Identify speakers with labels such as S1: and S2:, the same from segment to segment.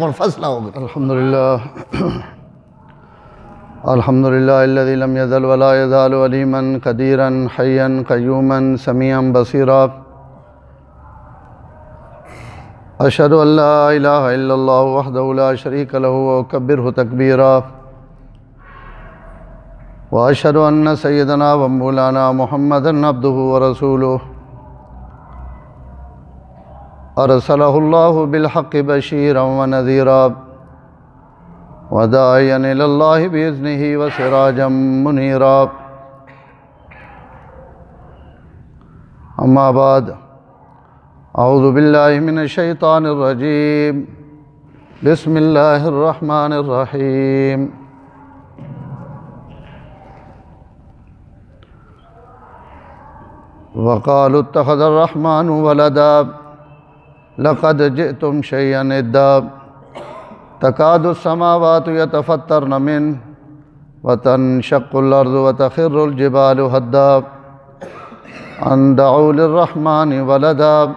S1: منفصلہ ہو گئی۔ الحمدللہ الذی لم یزل ولا یزال علیما قدیرا حیا قیوما سمیعا بصیرا اشہد ان لا الہ الا اللہ وحدہ لا شریک لہ وکبرہ تکبیرا واشہد ان سیدنا و مولانا محمدا عبدہ ورسولہ ارسلہ اللہ بالحق بشیرا ونذیرا وداعیا الی اللہ باذنہ وسراجا منیرا اما بعد اعوذ باللہ من الشیطان الرجیم بسم اللہ الرحمن الرحیم وقالوا اتخذ الرحمن ولدا لقد جئتم شيئا إدا تكاد السماوات يتفطرن منه وتنشق الأرض وتخر الجبال هدا أن دعوا للرحمن ولدا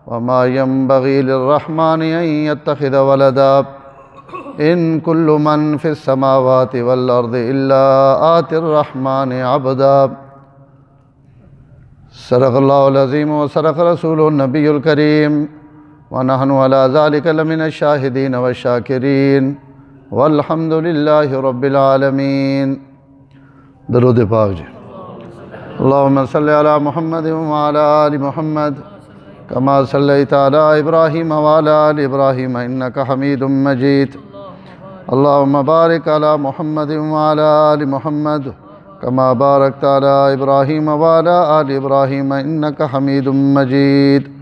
S1: وما ينبغي للرحمن أن يتخذ ولدا إن كل من في السماوات والأرض إلا آتي الرحمن عبدا صدق اللہ العظیم وصدق رسول النبی الکریم ونحن علی ذلک لمن الشاہدین والشاکرین والحمد للہ رب العالمین۔ درود پاک جی۔ اللہم صلی علی محمد وعلی آل محمد کما صلیت علی ابراہیم وعلی آل ابراہیم انکا حمید مجید۔ اللہم بارک علی محمد وعلی آل محمد کما بارکت علی ابراہیم وعلی آل ابراہیم انکا حمید مجید۔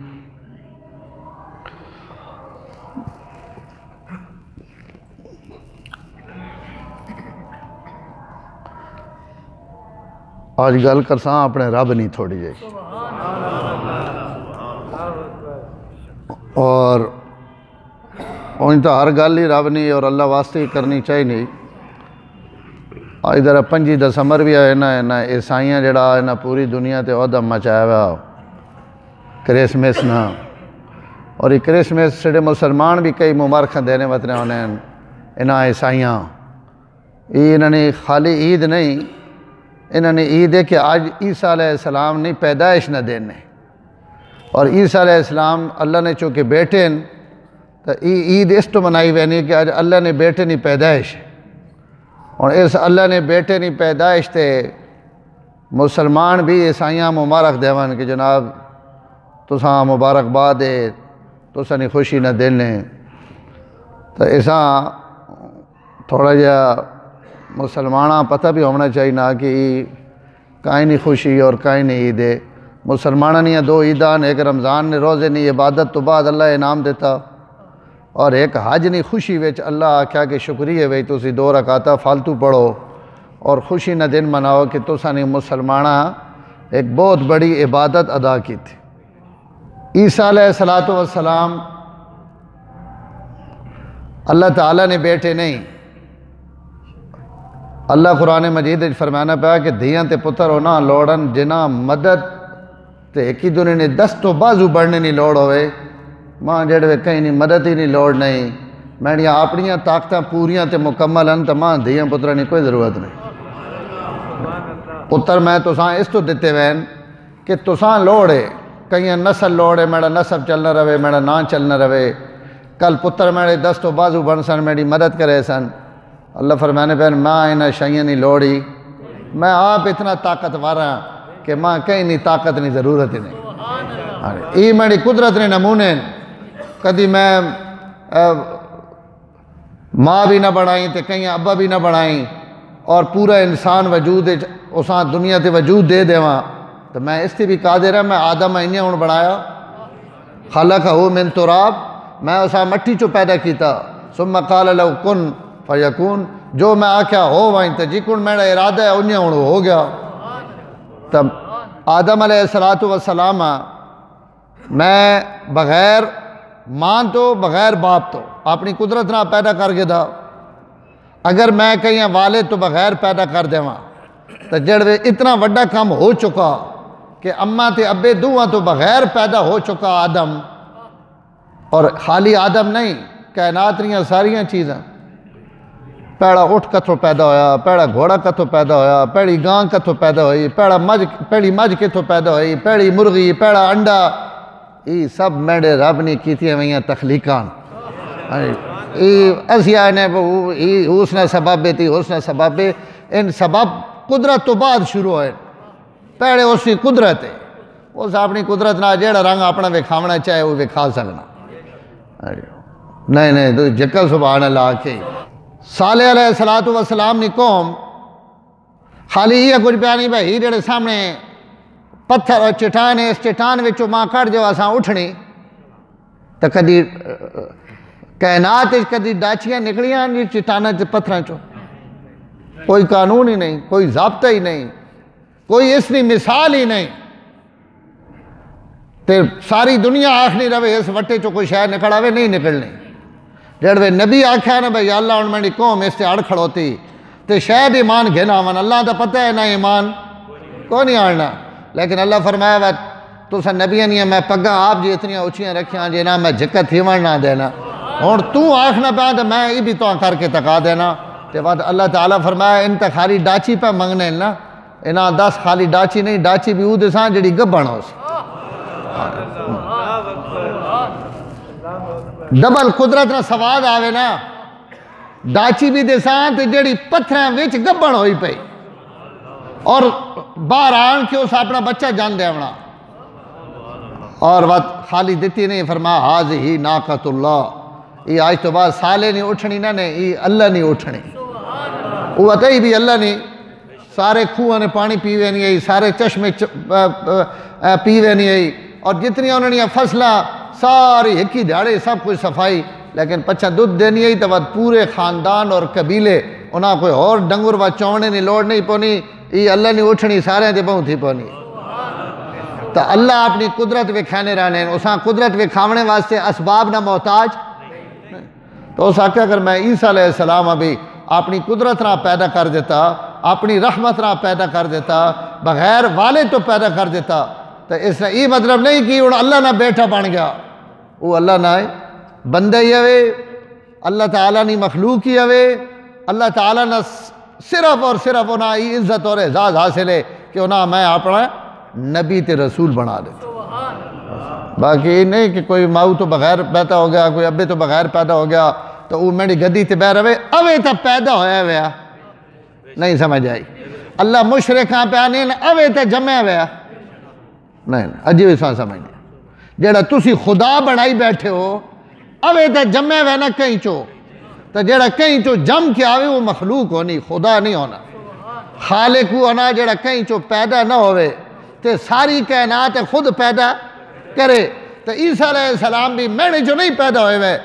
S1: آج گل کرساں اپنے رب نہیں تھوڑی جائی اور ان تو ہر گل ہی رب نہیں اور اللہ واسطے ہی کرنی چاہیے نہیں۔ ادھر 5 دسمبر بھی آئے نا عیسائیاں جڑا نا پوری دنیا تے عہدہ مچایا ہوا کرسمس نا، اور یہ کرسمس جڑے مسلمان بھی کئی مبارکاں دینے وطنے ہونے انہاں عیسائیاں، انہوں نے خالی عید نہیں، انہوں نے عید ہے کہ آج عیسیٰ علیہ السلام نے پیدائش نہ دینے، اور عیسیٰ علیہ السلام اللہ نے چونکہ بیٹے ہیں تو عید اس تو منائی وینی کہ آج اللہ نے بیٹے نہیں پیدائش ہے، اور اس اللہ نے بیٹے نہیں پیدائش تے مسلمان بھی عیسائیاں مبارک دیوان کہ جناب تساں مبارکباد ہے، تساں نے خوشی نہ دینے، تو ایسا تھوڑا جا مسلمانہ پتہ بھی ہونا چاہیے نا کہ کائیں نہیں خوشی اور کائیں نہیں عید ہے۔ مسلمانہ نے 2 عیدان، ایک رمضان نے روزے نہیں عبادت تو بعد اللہ انعام دیتا، اور ایک حج نہیں خوشی ویچ اللہ آکھا کہ شکریہ ویچ تسی 2 رکعتہ فالتو پڑھو اور خوشی نہ دن مناؤ کہ تساں نے مسلمانہ ایک بہت بڑی عبادت ادا کی تھی۔ عیسیٰ علیہ السلام اللہ تعالیٰ نے بیٹے نہیں، اللہ قرآن مجید فرمانا پیا کہ دھیاں تے پتر ہونا لوڑن جنہ مدد تے ایک ہی دنیا نے دست و بازو بڑھنے نہیں لوڑ ہوئے، ماں جڑے کہیں نہیں مدد ہی نہیں لوڑ نہیں، میڈیاں اپنیاں طاقتاں پوریاں تے مکمل ہیں تو ماں دھیاں پترہ نہیں کوئی ضرورت نہیں۔ پتر میں تساں اس تو دیتے وین کہ تساں لوڑے کہیں نسل لوڑے، میرا نسب چلنا رہے، میرا نا چلنا رہے، کل پتر میرے دست و بازو بن سن، میری مدد کرے سن۔ اللہ فرمانے پہ ماں انہیں شائیں نہیں لوڑی، میں آپ اتنا طاقتور ہاں کہ ماں کہیں نہیں طاقت نہیں ضرورت ہی نہیں، یہ میری قدرت نے نمونے، کدی میں ماں بھی نہ بڑھائیں تے کہیں ابا بھی نہ بڑھائیں، اور پورا انسان وجود اساں دنیا تے وجود دے دیواں، تو میں اس تے بھی قادر ہے۔ میں آدم انہیں ہون بڑھایا، خلقہ من تراب، میں اساں مٹی چو پیدا کیتا، ثم قال لو کن فیکون، جو میں آکھیا ہو وائیں تے جی کن میرا ارادہ ہے انہیں ہون ہو گیا۔ تب آدم علیہ السلام میں بغیر ماں تو بغیر باپ تو اپنی قدرت نہ پیدا کر کے دا، اگر میں کہیں والد تو بغیر پیدا کر دیواں تو جڑے اتنا وڈا کام ہو چکا کہ اماں تے ابے دوہاں تو بغیر پیدا ہو چکا آدم، اور خالی آدم نہیں، کائنات دیاں ساریاں چیزاں، پیڑا اٹھ کتھوں پیدا ہویا، پیڑا گھوڑا کتھوں پیدا ہویا، پیڑی گاں کتھوں پیدا ہوئی، پیڑی مجھ کتھوں پیدا ہوئی، پیڑی مرغی، پیڑا انڈا، یہ سب میرے رب نے کیتیاں ہوئیاں تخلیقان۔ اسی آنے حسن سبب تھی، حسن سبب، ان سبب قدرت تو بعد شروع ہوئے، پیڑے اسی قدرت ہے، اس اپنی قدرت نہ جیڑا رنگ اپنا وکھاونا چاہے وہ وکھا سکنا۔ نہیں تو جکل سبحان اللہ کے صالح علیہ السلام نے قوم خالی یہ کچھ بیانی بھائی جڑے سامنے پتھر اور چٹان ہے، اس چٹان وچوں ماں کٹ جو اساں اٹھنی تو کدی کائنات کدی ڈاچیاں نکلیاں جی چٹانہ پتھراں چوں، کوئی قانون ہی نہیں، کوئی ضابطہ ہی نہیں، کوئی اس کی مثال ہی نہیں، تے ساری دنیا آخنی رہے اس وٹے چو کوئی شاید نکل آوے نہیں نکلنی۔ جڑوے نبی آکھیا نا بھئی اللہ ان میری قوم اس سے اڑ کھڑوتی تے شاید ایمان گھنا آون، اللہ دا پتہ ہے نا ایمان کو نہیں آڑنا، لیکن اللہ فرمایا وے تو سا نبیاں نہیں ہے میں پگاں آپ جی اتنی اچھیاں رکھیاں جی نا میں جکت ہیون نہ دینا، اور تو آکھنا پہ تو میں یہ بھی تو کر کے تکا دینا۔ تے بعد اللہ تعالیٰ فرمایا ان تا خالی ڈاچی پہ منگنے نا، انہاں 10 خالی ڈاچی نہیں، ڈاچی بھی او دساں جڑی گبن ہو سی، ڈبل قدرت نہ سواد آوے نا، ڈاچی بھی دساں تے جڑی پتھریں وچ گبن ہوئی پئی اور باہر آن کے اس اپنا بچہ جان دے ہونا، اور وقت خالی دیتی نہیں، فرمایا حاضی ناقۃ اللہ، یہ آج تو بعد سالے نہیں اٹھنی نہ نہیں، یہ اللہ نہیں اٹھنی، وہ اتائی بھی اللہ نہیں، سارے کھوہ نے پانی پیوے نہیں آئی، سارے چشمے پیوے نہیں آئی، اور جتنی انہوں نے فصلہ ساری ہکی دھاڑے سب کچھ صفائی، لیکن پچھا دودھ دینی آئی تو بعد پورے خاندان اور قبیلے انہاں کوئی اور ڈنگر و چونے نہیں لوڑ نہیں پونی، یہ اللہ نہیں اٹھنی سارے دے بہت ہی پونی۔ تو اللہ اپنی قدرت وکھانے رہنے، اساں قدرت وکھاونے واسطے اسباب نہ محتاج، تو اس آکھا اگر میں عیسیٰ علیہ السلام ابھی اپنی قدرت نہ پیدا کر دیتا، اپنی رحمت نہ پیدا کر دیتا، بغیر والد تو پیدا کر دیتا، تو اس نے یہ مطلب نہیں کہ وہ اللہ نہ بیٹا بن گیا، وہ اللہ نہ بندہ ہی ہوئے، اللہ تعالیٰ نے مخلوق ہی ہوئے، اللہ تعالیٰ نے صرف اور صرف انہاں عزت اور اعزاز حاصل ہے کہ انہاں میں اپنا نبی تے رسول بنا دیتا، باقی یہ نہیں کہ کوئی ماؤ تو بغیر پیدا ہو گیا، کوئی ابے تو بغیر پیدا ہو گیا تو وہ میری گدی تے بہ رہے اوے تا پیدا ہویا ہویا، نہیں سمجھ آئی، اللہ مشرکاں پہ آنے اوے تا جمع ہویا، نہیں عجیب سان سمجھنے، جیڑا تسی خدا بڑھائی بیٹھے ہو اوے تا جمع ہویا نا کہیں چو، تو جیڑا کہیں چو جم کے آوے وہ مخلوق ہونی، خدا نہیں ہونا، خالق ہونا جیڑا کہیں چو پیدا نہ ہوئے تے ساری کائنات خود پیدا کرے، تو عیسیٰ علیہ السلام بھی میں نے جو نہیں پیدا ہوئے ہوئے،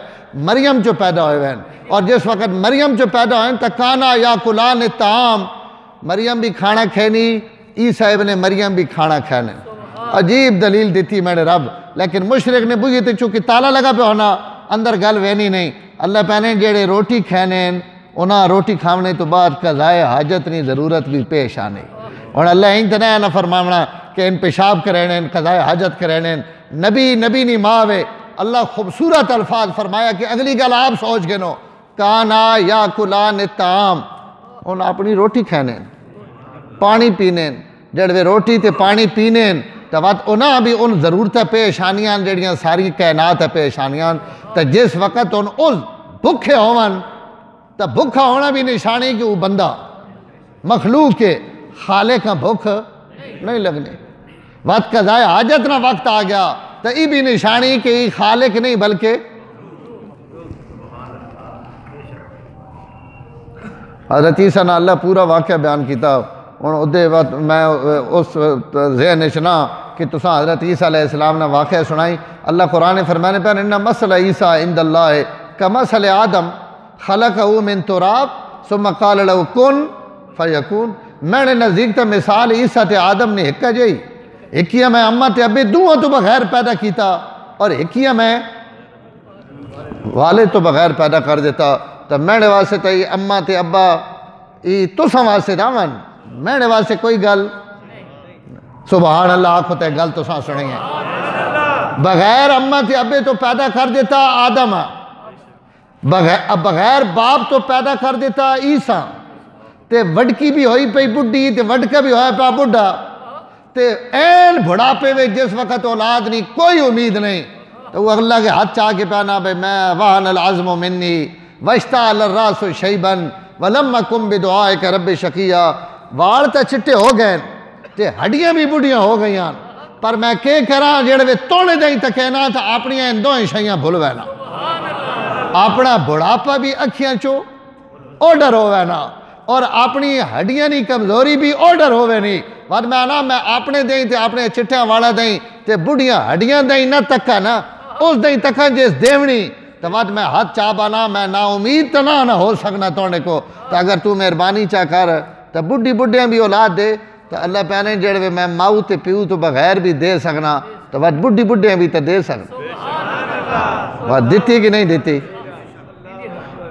S1: مریم جو پیدا ہوئے ہوئے، اور جس وقت مریم جو پیدا ہوئے تو کانا یا کلان طعام، مریم بھی کھانا کھینی، عیسیٰ ابن مریم بھی کھانا کھینے، عجیب دلیل دیتی میرے رب، لیکن مشرک نے بوجھے تھے چونکہ تالا لگا پہ ہونا، اندر گل وینی نہیں، اللہ پہنے جیڑے روٹی کھینے انہاں روٹی کھاونے تو بعد قضائے حاجت نہیں ضرورت بھی پیش آنے، اور اللہ ہی تو نہ فرماونا کہ ان پیشاب کرینے ان قضائے حاجت کرینے، نبی نہیں ماوے، اللہ خوبصورت الفاظ فرمایا کہ اگلی گل آپ سوچ گنو، کانا یا کلان طعام، انہاں اپنی روٹی کھینے پانی پینے، جڑوے روٹی تے پانی پینے تو وقت انہاں بھی ان ضرورت پیشانیاں جڑیاں ساری کائنات پیشانیاں، تو جس وقت ان اس بھکھے ہون تو بھکھا ہونا بھی نشانی کہ وہ بندہ مخلوق کے خالق کا بھوک نہیں لگنے، وقت قضائے حاجت نہ وقت آ گیا تو یہ بھی نشانی کہ یہ خالق نہیں بلکہ حضرت عیسیٰ نے اللہ پورا واقعہ بیان کیتا، ادھے وقت میں اس ذہن چنا کہ تساں حضرت عیسیٰ علیہ السلام نے واقعہ سنائی، اللہ قرآن فرمانے پہ انہا مسئلہ عیسیٰ عند اللہ کمثل آدم خلقہ من تراب ثم قال له کن فیکون، میں نے نزدیک تا مثال عیسیٰ تے آدم نے ہکا جائی، ہکیاں میں اماں تے ابے دوہاں تو بغیر پیدا کیتا، اور ہکیاں میں والد تو بغیر پیدا کر دیتا، تو میں نے واسطے تا یہ اماں تے ابا یہ تساں واسطے نہ میں نے واسطے کوئی گل، سبحان اللہ آنکھوں تے گل تساں سنیں گے، بغیر اماں تے ابے تو پیدا کر دیتا آدم، بغیر باپ تو پیدا کر دیتا عیسیٰ تے وڈکی بھی ہوئی پئی بڈھی تے وڈکا بھی ہویا پیا بڈھا تے این بڑھاپے میں جس وقت اولاد نہیں کوئی امید نہیں تو وہ اللہ کے ہاتھ چاہ کے پانا بھئی میں وہن العظم منی واشتعل الراس شیبا ولم اکن بدعائک رب شقیا وال تے چٹے ہو گئے تے ہڈیاں بھی بڑھیاں ہو گئیاں پر میں کہ کراں جڑے وے توڑے دیں تکینا تا اپنیاں ان دوئیں شیاں بھولوے نا اپنا بڑھاپا بھی اکھیاں چو اوڈر ہوئے نا اور اپنی ہڈیاں نہیں کمزوری بھی اوڈر ہوئے نہیں وقت میں آنا میں اپنے دیں تے اپنے چٹیاں والا دیں تے بڑھیاں ہڈیاں دیں نہ تکا نا اس دیں تکا جس دیونی تو وقت میں ہاتھ چاہ بانا میں نا امید تو نہ ہو سکنا توڑنے کو تو اگر تو مہربانی چاہ کر تو بڑھیاں بھی اولاد دے تو اللہ پہنے جڑے میں ماؤ تے پیو تو بغیر بھی دے سکنا تو وقت بڑھیاں بھی تو دے سکنا وقت دیتی کہ نہیں دیتی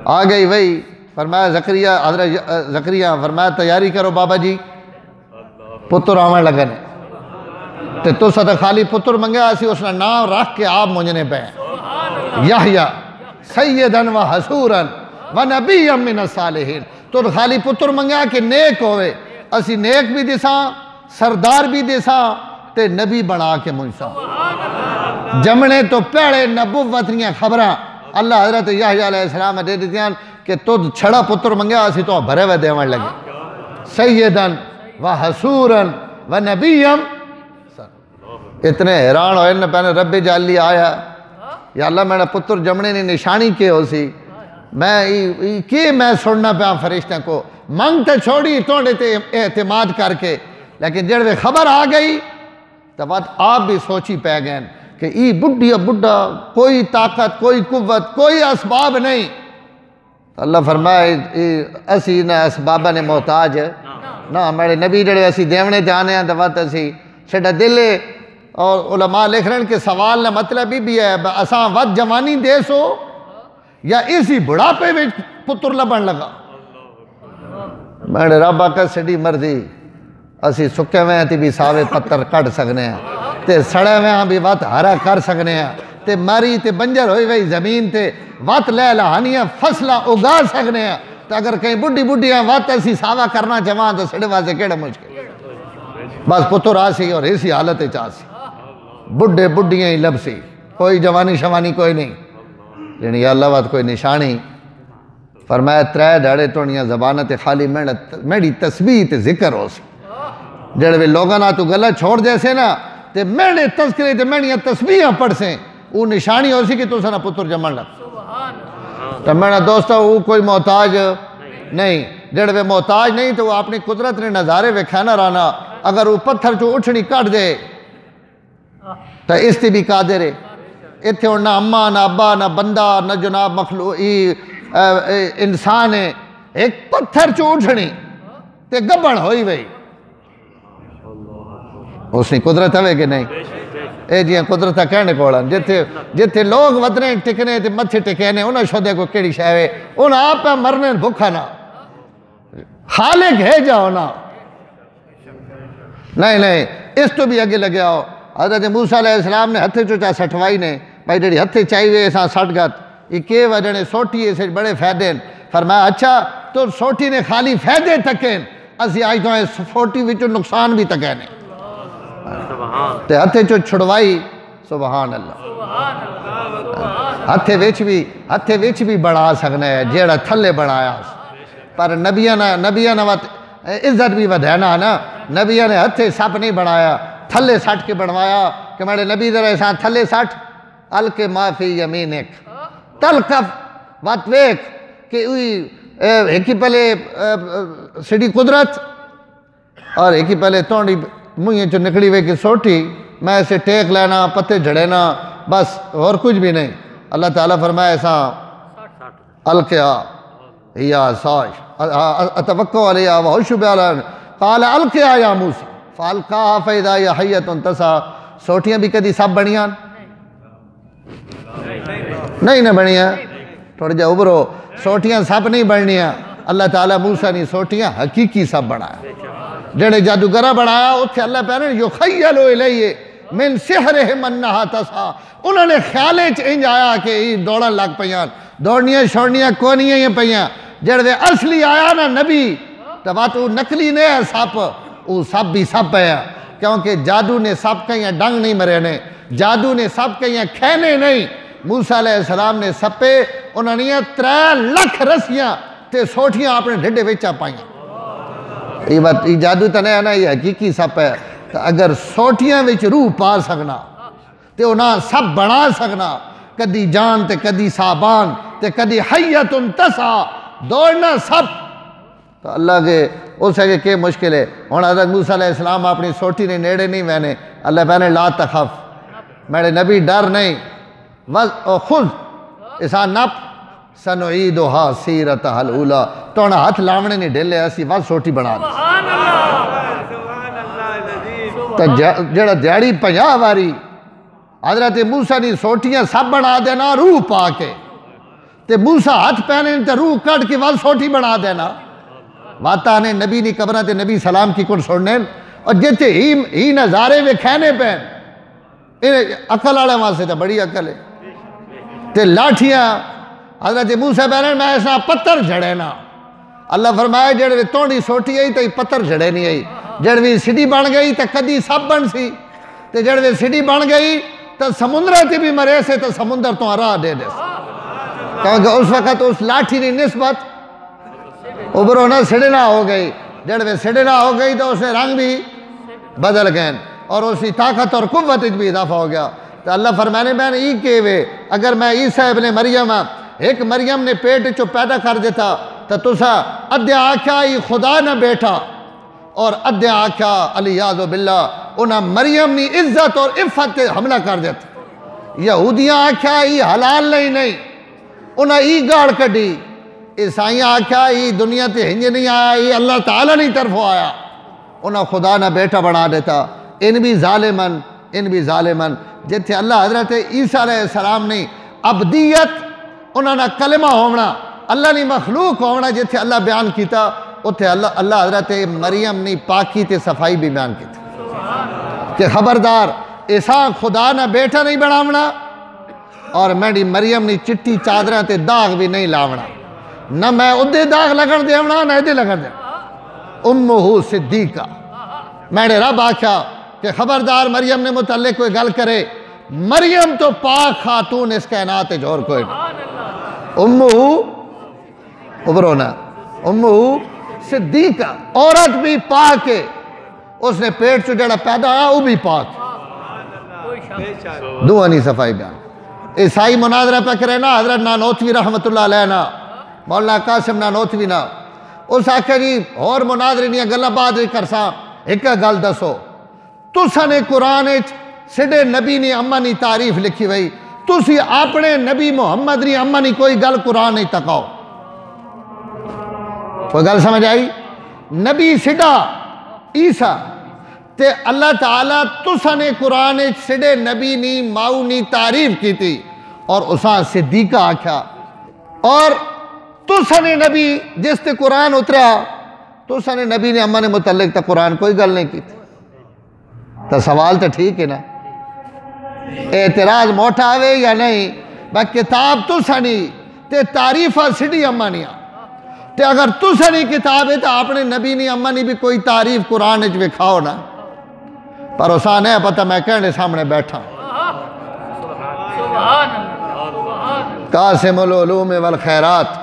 S1: آ گئی وہی فرمایا زکریہ حضرت زکریہ فرمایا تیاری کرو بابا جی پتر آمن لگنے تے تو صدق خالی پتر منگیا اسی اس نے نام رکھ کے آپ مجھنے پہ یحییٰ سیدن و حسورن و نبی من الصالحین تو خالی پتر منگیا کہ نیک ہوئے اسی نیک بھی دیساں سردار بھی دیساں تے نبی بنا کے مجھساں جمنے تو پیڑے نبوتنیاں خبراں اللہ حضرت یحییٰ علیہ السلام دے دیتیاں کہ تو چھڑا پتر منگیا اسی تو بھرے ہوئے دیوان لگے سیدن و حسورن و نبیم اتنے حیران ہوئے انہیں پہنے رب جالی آیا یا اللہ میں نے پتر جمنے نے نشانی کے ہو سی میں سننا پہ فرشتہ کو منگتے چھوڑی توڑے تے اعتماد کر کے لیکن جڑوے خبر آ گئی تو بات آپ بھی سوچی پہ گئے کہ ای بڈھا کوئی طاقت کوئی قوت کوئی اسباب نہیں اللہ فرمائے اسی نہ اسبابہ نے محتاج ہے نہ میرے نبی جڑے اسی دیونے جانے ہیں دوات اسی چھڑا دلے اور علماء لکھ رہے ہیں کہ سوال نہ مطلب بھی ہے اساں وقت جوانی دے سو یا اسی بڑھاپے میں پتر لبن لگا میرے رب آقا سڑی مرضی اسی سکے میں تی بھی ساوے پتر کٹ سکنے ہیں تے سڑے میں بھی وقت ہرا کر سکنے ہیں تے ماری تے بنجر ہوئی وئی زمین تے وقت لے لہانیاں فصلہ اگا سکنے ہیں تو اگر کہیں بڈھیاں وقت ایسی ساوا کرنا چاہاں تو سڑے واسے کیڑے مشکل بس پتر آسی اور اسی حالت چاسی بڈھیاں ہی لب سی کوئی جوانی شوانی کوئی نہیں یعنی اللہ وقت کوئی نشانی فرمایا ترے ڈاڑے توڑیاں زبانت خالی میری تسبیح تے ذکر ہو سی جڑے بھی لوگاں تو گلہ چھوڑ جیسے نا تے میرے تذکرے تے میری تسبیحاں پڑھ سے وہ نشانی ہو سی کہ تو سنا پتر جمن لگ تو میرا دوستہ وہ کوئی محتاج نہیں جڑے بھی محتاج نہیں تو وہ اپنی قدرت نے نظارے وے کھانا رانا اگر وہ پتھر چو اٹھنی کٹ دے تو اس تے بھی قادر ہے اتھے نہ اماں نہ ابا نہ بندہ نہ جناب مخلوق انسان ہے ایک پتھر چو اٹھنی تے گبڑ ہوئی وئی اس نے قدرت ہوئے کہ نہیں اے جیاں قدرتہ کہنے کوڑا جتھے لوگ ودنے ٹکنے تے متھے ٹکینے انہاں شدے کو کیڑی شاوے انہاں آپ پہ مرنے بھکھا نا خالق ہے جاؤ نا نہیں اس تو بھی آگے لگے آؤ حضرت موسیٰ علیہ السلام نے ہتھے چوچا سٹھوائی نے بھائی جڑی ہتھے چاہیے ایسا سٹ گت یہ کے وجہ سوٹی ایسے بڑے فائدے فرمایا اچھا تو سوٹی نے خالی فائدے تکیں اسی آج تو سوٹی وچو نقصان بھی تکینے تے ہتھے چو چھڑوائی سبحان اللہ ہتھے وچ بھی بڑھا سکنے ہے جیڑا تھلے بڑھایا پر نبیہ نے عزت بھی ودھینا نا نبیہ نے ہتھے سپ نہیں بڑھایا تھلے سٹ کے بڑھوایا کہ میرے نبی ذرا ایسا تھلے سٹ الک ما فی یمینک تلقف وات ویک کہ ایک ہی پہلے سڑی قدرت اور ایک ہی پہلے توڑی مجھے جو نکڑی ہوئے کہ سوٹی میں اسے ٹیک لینا پتے جھڑینا بس اور کچھ بھی نہیں اللہ تعالیٰ فرمائے ایسا الکیا یا ساش اتوقع علیہ وحشو بیالان قال الکیا یا موسیٰ فالکا فیدہ یا حیت تسا سوٹیاں بھی کدی سب بڑھیاں نہیں نہ بڑھیاں تھوڑا جا ابرو سوٹیاں سب نہیں بڑھنیاں اللہ تعالیٰ موسیٰ نے سوٹیاں حقیقی سب بڑھایا جڑے جادوگرہ بڑھایا اتھے اللہ پہنے یخیلو الیہ من سحرہم انہا تسا انہوں نے خیالے چینج آیا کہ یہ دوڑن لگ پیان دوڑنیاں شوڑنیاں کونیاں ہی پہیاں جڑے اصلی آیا نا نبی تو بات وہ نکلی نہیں ہے سپ وہ سب بھی سب ہے کیونکہ جادو نے سب کہیں ڈنگ نہیں مرے نے جادو نے سب کہیں کھینے نہیں موسیٰ علیہ السلام نے سپے انہوں نے 3 لکھ رسیاں تے سوٹیاں اپنے ڈھڈے ویچا پائیاں یہ بات یہ جادو تو نہیں ہے نا یہ حقیقی سپ ہے تو اگر سوٹیاں ویچ روح پا سکنا تے انہاں سب بنا سکنا کدی جان تے کدی سابان تے کدی حیت تسا دوڑنا سب تو اللہ کے اس ہے کہ مشکل ہے ہوں حضرت موسیٰ علیہ السلام اپنی سوٹی نے نیڑے نہیں وینے اللہ پہنے لا تخف میرے نبی ڈر نہیں خود اسان نپ سنعیدها سیرتها الاولی تو انہا ہاتھ لاونے نہیں ڈھلے ایسی بس سوٹی بنا دی تو جڑا دیاڑی 50 واری حضرت موسیٰ نے سوٹیاں سب بنا دینا روح پا کے تے موسیٰ ہاتھ پہنے تے روح کٹ کے بس سوٹی بنا دینا واتا نے نبی نہیں قبرہ تے نبی سلام کی کن سوڑنے اور جتے ہی نظارے میں کھینے پہن عقل آڑے وہاں سے تا بڑی عقل ہے تے لاٹھیاں حضرت موسیٰ بہنن میں ایسا پتر جھڑے نا اللہ فرمائے جڑوے توڑی سوٹی آئی تا پتر جھڑے نہیں آئی جڑوے سڑی بن گئی تا کدی سب بن سی تے جڑوے سڑی بن گئی تا سمندرہ تے بھی مرے سے تا سمندر تو راہ دے دے کیونکہ اس وقت اس لاٹھی نے نسبت ابرو نہ سڑنا ہو گئی جڑوے سڑنا ہو گئی تو اسے رنگ بھی بدل گئے اور اسی طاقت اور قوت بھی اضافہ ہو گیا تو اللہ فرمانے میں نے ای کے وے اگر میں عیسیٰ ابن مریم ایک مریم نے پیٹ چو پیدا کر دیتا تو تسا ادھے آکھا ای خدا نہ بیٹھا اور ادھے آکھا علیہ باللہ انہاں مریم نے عزت اور عفت حملہ کر دیتا یہودیاں آکھا ای حلال نہیں انہاں ای گاڑ کڈی عیسائیاں آکھا ای دنیا تے ہنج نہیں آیا ای اللہ تعالیٰ نہیں طرفوں آیا انہاں خدا نہ بیٹا بنا دیتا ان بھی ظالمن جتھے اللہ حضرت عیسیٰ علیہ السلام نے عبدیت انہاں نے کلمہ ہونا اللہ نے مخلوق ہونا جتھے اللہ بیان کیتا اتھے اللہ حضرت مریم نے پاکی تے صفائی بھی بیان کیتا کہ خبردار ایسا خدا نہ بیٹا نہیں بناونا اور میری مریم نے چٹی چادرہ تے داغ بھی نہیں لاونا نہ میں ادھے داغ لگن دیونا نہ ادھے لگن دیونا امہو صدیقہ میرے رب آکھا کہ خبردار مریم نے متعلق کوئی گل کرے مریم تو پاک خاتون اس کائنات جور کوئی نہیں امہو ابرونا امہو صدیقہ عورت بھی پاک ہے اس نے پیٹ سے جڑا پیدا آیا وہ بھی پاک دعانی صفائی بیان عیسائی مناظرہ پہ کرے نا حضرت نانوتوی رحمت اللہ علیہ نا مولانا قاسم نانوتوی نا اس آکھا جی اور مناظرہ نہیں گلہ بات نہیں کرسا ایک گل دسو تُسا نے قرآن سڈے نبی نے اما نہیں تعریف لکھی ہوئی تُسی اپنے نبی محمد نے اما نہیں کوئی گل قرآن نہیں تکاؤ کوئی گل سمجھ آئی نبی سڈا عیسیٰ تے اللہ تعالیٰ تُسا نے قرآن سڈے نبی نے ماؤ نے تعریف کی تھی اور اساں صدیقہ آکھا اور تُسا نے نبی جس تے قرآن اترا تُسا نے نبی نے اما نے متعلق تا قرآن کوئی گل نہیں کی تھی تو سوال تو ٹھیک ہے نا اعتراض موٹا آوے یا نہیں با کتاب تو سنی تے تعریفہ سڈی اما نیا تے اگر تو سنی کتاب ہے تو اپنے نبی نی اما نی بھی کوئی تعریف قرآن اچھ بکھاؤ نا پر اسان ہے پتہ میں کہنے سامنے بیٹھا قاسم العلوم والخیرات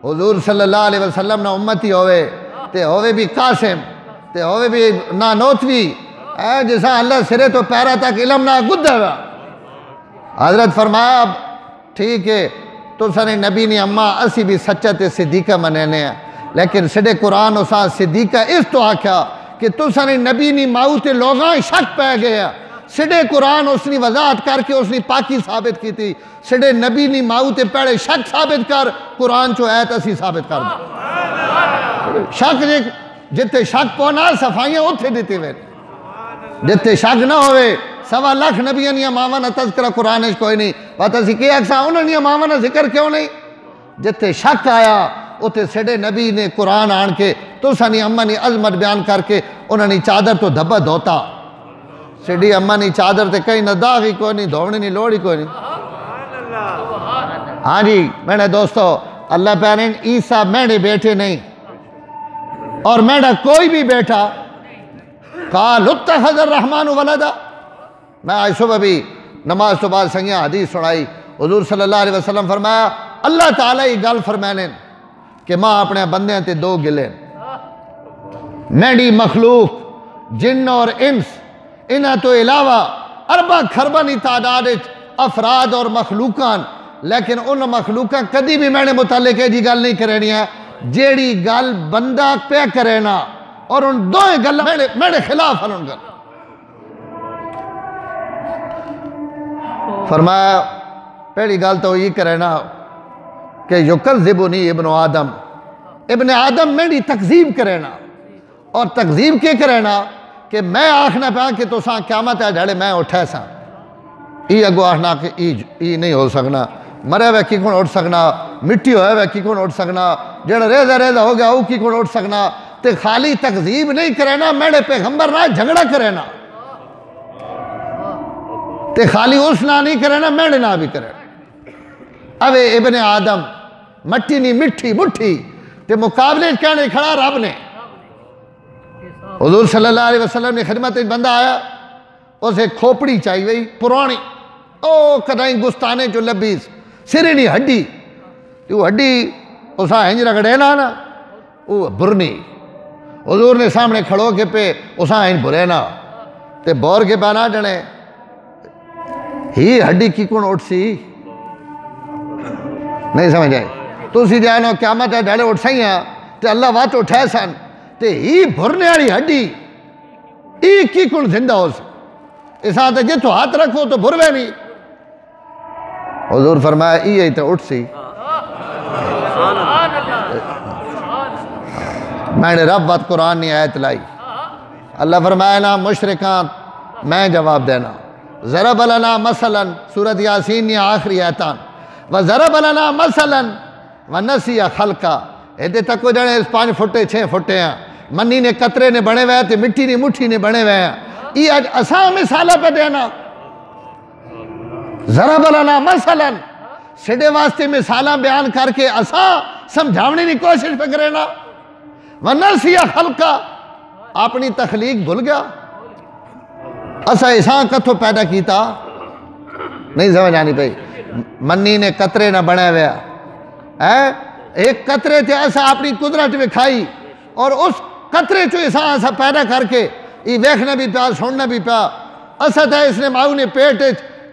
S1: حضور صلی اللہ علیہ وسلم نا امتی ہوئے تے ہوئے بھی قاسم تے ہوئے بھی نانوتوی جیسا اللہ سرے تو پیرا تک علم نہ گدھا گا حضرت فرمایا اب ٹھیک ہے تو سنے نبی نے اما اسی بھی سچا تے صدیقہ منینے ہیں لیکن سڈے قرآن اسا صدیقہ اس تو آکھا کہ تو سنے نبی نے ماؤ تے لوگاں شک پہ گیا سڈے قرآن اس نے وضاحت کر کے اس نے پاکی ثابت کی تھی سڈے نبی نے ماؤ تے پہلے شک ثابت کر قرآن چو ایت اسی ثابت کر دیں شک جتے شک پونا صفائیاں اتھے دیتے ہوئے جتے شک نہ ہوئے 1.25 لاکھ نبیاں نیا ماوانا تذکرہ قرآن اس کوئی نہیں پتہ سی کہ اکسا انہوں نیا ماوانا ذکر کیوں نہیں جتے شک آیا اتے سڑے نبی نے قرآن آن کے تو سانی اممہ نی عظمت بیان کر کے انہوں نے چادر تو دھبا دھوتا سڑی اممہ نی چادر تے کہیں نہ داغی کوئی نہیں دھوڑنی نہیں لوڑی کوئی نہیں ہاں جی میرے دوستو، اللہ پیرین عیسیٰ میرے بیٹے نہیں، اور میرا کوئی بھی بیٹا قال اتخذ الرحمن ولدا۔ میں آج صبح بھی نماز تو بعد سنگیاں حدیث سنائی، حضور صلی اللہ علیہ وسلم فرمایا اللہ تعالیٰ ہی گل فرمائنے کہ ماں اپنے بندیاں تے دو گلے، میری مخلوق جن اور انس انہاں تو علاوہ اربع خربانی تعداد افراد اور مخلوقان، لیکن ان مخلوقاں کدی بھی میرے متعلق جی گل نہیں کرنی ہے جیڑی گل بندہ پہ کرینا، اور ان دوئے گل میرے خلاف ہیں۔ ان گل فرمایا پہلی گل تو یہ کرینا کہ یکذبنی ابن آدم، ابن آدم میری تکذیب کرینا، اور تکذیب کے کرینا کہ میں آخنا پہا کہ تو ساں قیامت ہے جھڑے میں اٹھے ساں، ای اگو آخنا کہ ای نہیں ہو سکنا، مرے ہوئے کی کون اٹھ سکنا، مٹی ہوئے ہوئے کی کون اٹھ سکنا، جڑا ریزہ ریزہ ہو گیا وہ کی کون اٹھ سکنا، تے خالی تکذیب نہیں کرینا میرے پیغمبر نہ جھگڑا کرینا، تے خالی اس نہ نہیں کرینا میرے نہ بھی کرینا۔ اوے ابن آدم مٹی نہیں مٹھی مٹھی تے مقابلے کہنے کھڑا رب نے۔ حضور صلی اللہ علیہ وسلم نے خدمت بندہ آیا، اسے کھوپڑی چاہی گئی پرانی، او کدائیں گستانے جو لبیس سرے نہیں ہڈی، تو ہڈی اسا ہنج رگڑے نا وہ برنی، حضور نے سامنے کھڑو کے پہ اسا ہنج برے نا تے بور کے بانا جنے ہی ہڈی کی کون اٹھ سی نہیں سمجھ آئے، تو اسی جانو قیامت ہے ڈھالے اٹھ سائیں تے اللہ وات اٹھائے سن تے ہی بھرنے والی ہڈی ایک کی کون زندہ ہو سی، اس آتے جے تو ہاتھ رکھو تو بھروے نہیں۔ حضور فرمایا ای تو اٹھ سی، میں نے رب بات قرآن نے آیت لائی، اللہ فرمایا نا مشرکان میں جواب دینا، ضرب لنا مثلا سورۃ یاسین نے آخری آیتان، وَضَرَبَ لَنَا مَثَلًا وَنَسِيَ خَلْقًا، ایدے تک کو جانے اس 5 فٹے 6 فٹے ہیں، منی نے قطرے نے بنے ہوئے ہیں تے مٹی نے مٹھی نے بنے ہوئے ہیں، یہ آج اساں مثالہ پہ دینا، ضرب لنا مثلا سڈے واسطے مثالہ بیان کر کے اساں سمجھاونے کی کوشش پہ کرنا، وَنَسِيَ خَلْقًا اپنی تخلیق بھول گیا، اساں اساں کتھوں پیدا کیتا نہیں سمجھ آنی پئی، منی نے قطرے نہ بنے ہوئے ہیں، ایک قطرے تھے ایسا اپنی قدرت میں کھائی، اور اس قطرے چو ایسا پیدا کر کے یہ ویکھنا بھی پیا سننا بھی پیا، ایسا تھا اس نے ماؤں نے پیٹ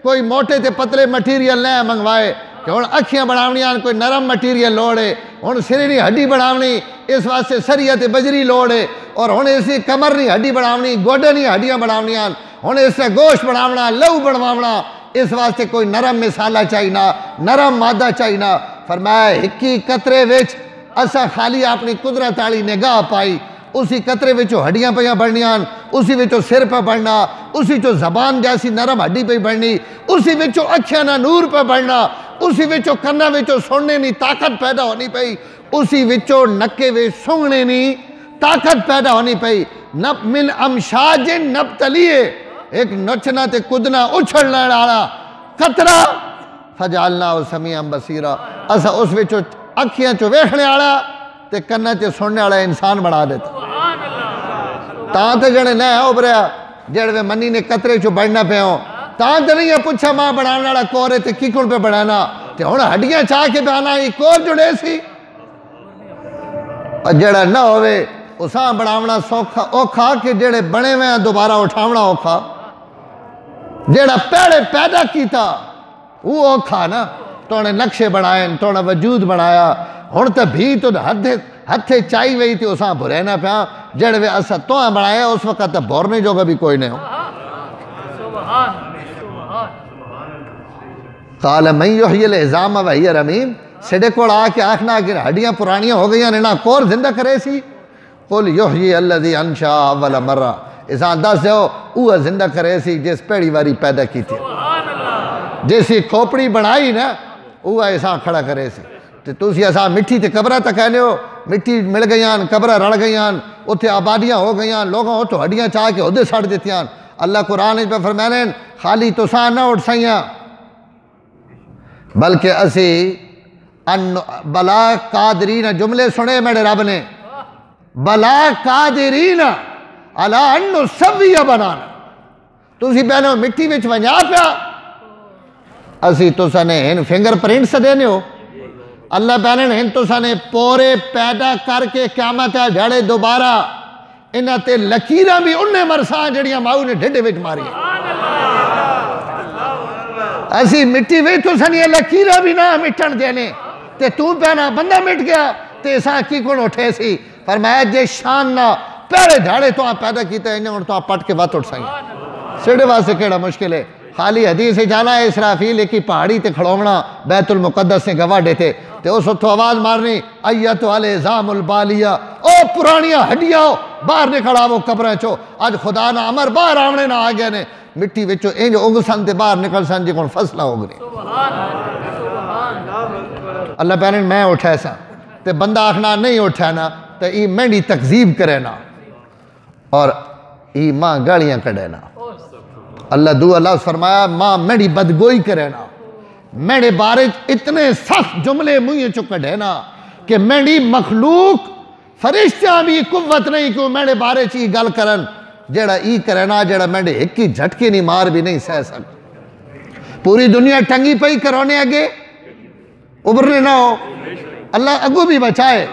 S1: کوئی موٹے تے پتلے مٹیریل نہ منگوائے کہ ہن اکھیاں بناونیاں کوئی نرم مٹیریل لوڑے، ہن سرے نہیں ہڈی بناونی اس واسطے سریہ تے بجری لوڑے، اور ہن اسی کمر نہیں ہڈی بناونی گوڈے نہیں ہڈیاں بناونیاں، ہن اس سے گوشت بناونا لہو بنواونا، اس واسطے کوئی نرم مثالہ چاہینا نرم مادہ چاہینا۔ فرمایا ہکی قطرے وچ اسا خالی اپنی قدرت والی نگاہ پائی، اسی قطرے وچوں ہڈیاں پیاں بڑھنیاں، اسی وچوں سر پہ بڑھنا، اسی چوں زبان جیسی نرم ہڈی پہ بڑھنی، اسی وچوں اکھیاں نہ نور پہ بڑھنا، اسی وچوں کناں وچوں سننے نہیں طاقت پیدا ہونی پئی، اسی وچوں نکے وچ سونگنے نہیں طاقت پیدا ہونی پئی، نب من امشاج نبتلیے ایک نچنا تے کدنا اچھڑنا والا قطرہ، فجعلنا سمیعا بصیرا اسا اس وچوں اکھیاں چو ویکھنے والا تے کنا تے سننے والا انسان بنا دیتا، تاں تے جڑے نہ ابھریا جڑے منی نے قطرے چو بڑھنا پہ ہوں، تاں تے نہیں پوچھا ماں بنانے والا کورے تے کی کون پہ بڑھانا تے ہن ہڈیاں چاہ کے بہانا یہ کور جڑے سی، اور جڑا نہ ہوئے اساں بڑھاونا سوکھا اوکھا کہ جڑے بنے ہوئے ہیں دوبارہ اٹھاونا اوکھا، جڑا پہلے پیدا کیتا وہ اوکھا نا، تو نے نقشے بنائیں تو نے وجود بنایا، ہن تے بھی تو ہتھے چائی وئی تھی اساں بھرے نہ پیا جڑے وے اساں تو بنایا اس وقت تے بھرنے جو بھی کوئی نہیں ہو۔ قال من یحیی العظام وہی رمیم، سڈے کو آ کے آخنا کہ ہڈیاں پرانیاں ہو گئی نہ کور زندہ کرے سی، قل یحیی الذی انشا اول مرہ، اساں دس دیو اوہ زندہ کرے سی جس پیڑی واری پیدا کی تھی، جیسی کھوپڑی بنائی نا اوہ اساں کھڑا کرے سی، تُسی اساں مٹی تے قبرہ تک کہنے ہو، مٹی مل گئیاں قبرہ رڑ گئیاں اتھے آبادیاں ہو گئیاں، لوگوں تو ہڈیاں چاہ کے عہدے سڑ دیتیاں، اللہ قرآن پہ فرمانے خالی تساں نہ اٹھ سائیاں بلکہ اسی بلا قادرین جملے سنے میرے رب نے، بلا قادرین علی ان نسوی بنانا، تسی بہنو مٹی وچ ونجا پیا، اسی تساں نے ہن فنگر پرنٹس دینے ہو، اللہ بہنن ہن تساں نے پورے پیدا کر کے قیامت جھڑے دوبارہ انہاں تے لکیراں بھی انہیں مرساں جڑیاں ماؤ نے ڈھڈے وچ ماری، اسی مٹی وچ تساں نے لکیراں بھی نہ مٹن دینے تے تو پہنا بندہ مٹ گیا تے اساں کی کون اٹھے سی، فرمایا جے شان نہ پہلے جھاڑے تو آپ پیدا کیتا ہے انہیں تو آپ پٹ کے بات اٹھ سائیں، سیڑھے واسے کیڑا مشکل ہے، خالی حدیث سے جانا ہے اسرافیل ایک ہی پہاڑی تے کھڑومنا بیت المقدس سے گواہ دیتے تے اس وقت آواز مارنی ایتو العظام البالیہ، او پرانیاں ہڈیاں باہر نکھڑا وہ قبریں چو، آج خدا نہ عمر باہر آمنے نہ آگے نے مٹی وچو انج اگ سن تے باہر نکل سن جی کون فصلہ اگنے، اللہ پہنن میں اٹھائے سا تے بندہ آخنا نہیں اٹھانا تے ای مینڈی تکذیب کرے نا اور ای ماں گاڑیاں کڑے نا، اللہ دو اللہ فرمایا ماں میری بدگوئی کرے نا، میرے بارے اتنے سخت جملے مجھے چکڑے نا کہ میری مخلوق فرشتہ بھی قوت نہیں کہ میرے بارے چی گل کرن جیڑا ای کرے نا جیڑا میرے ایک کی جھٹکے نہیں مار بھی نہیں سہ سکتا، پوری دنیا ٹنگی پئی کرونے آگے ابھرنے نہ ہو، اللہ اگو بھی بچائے،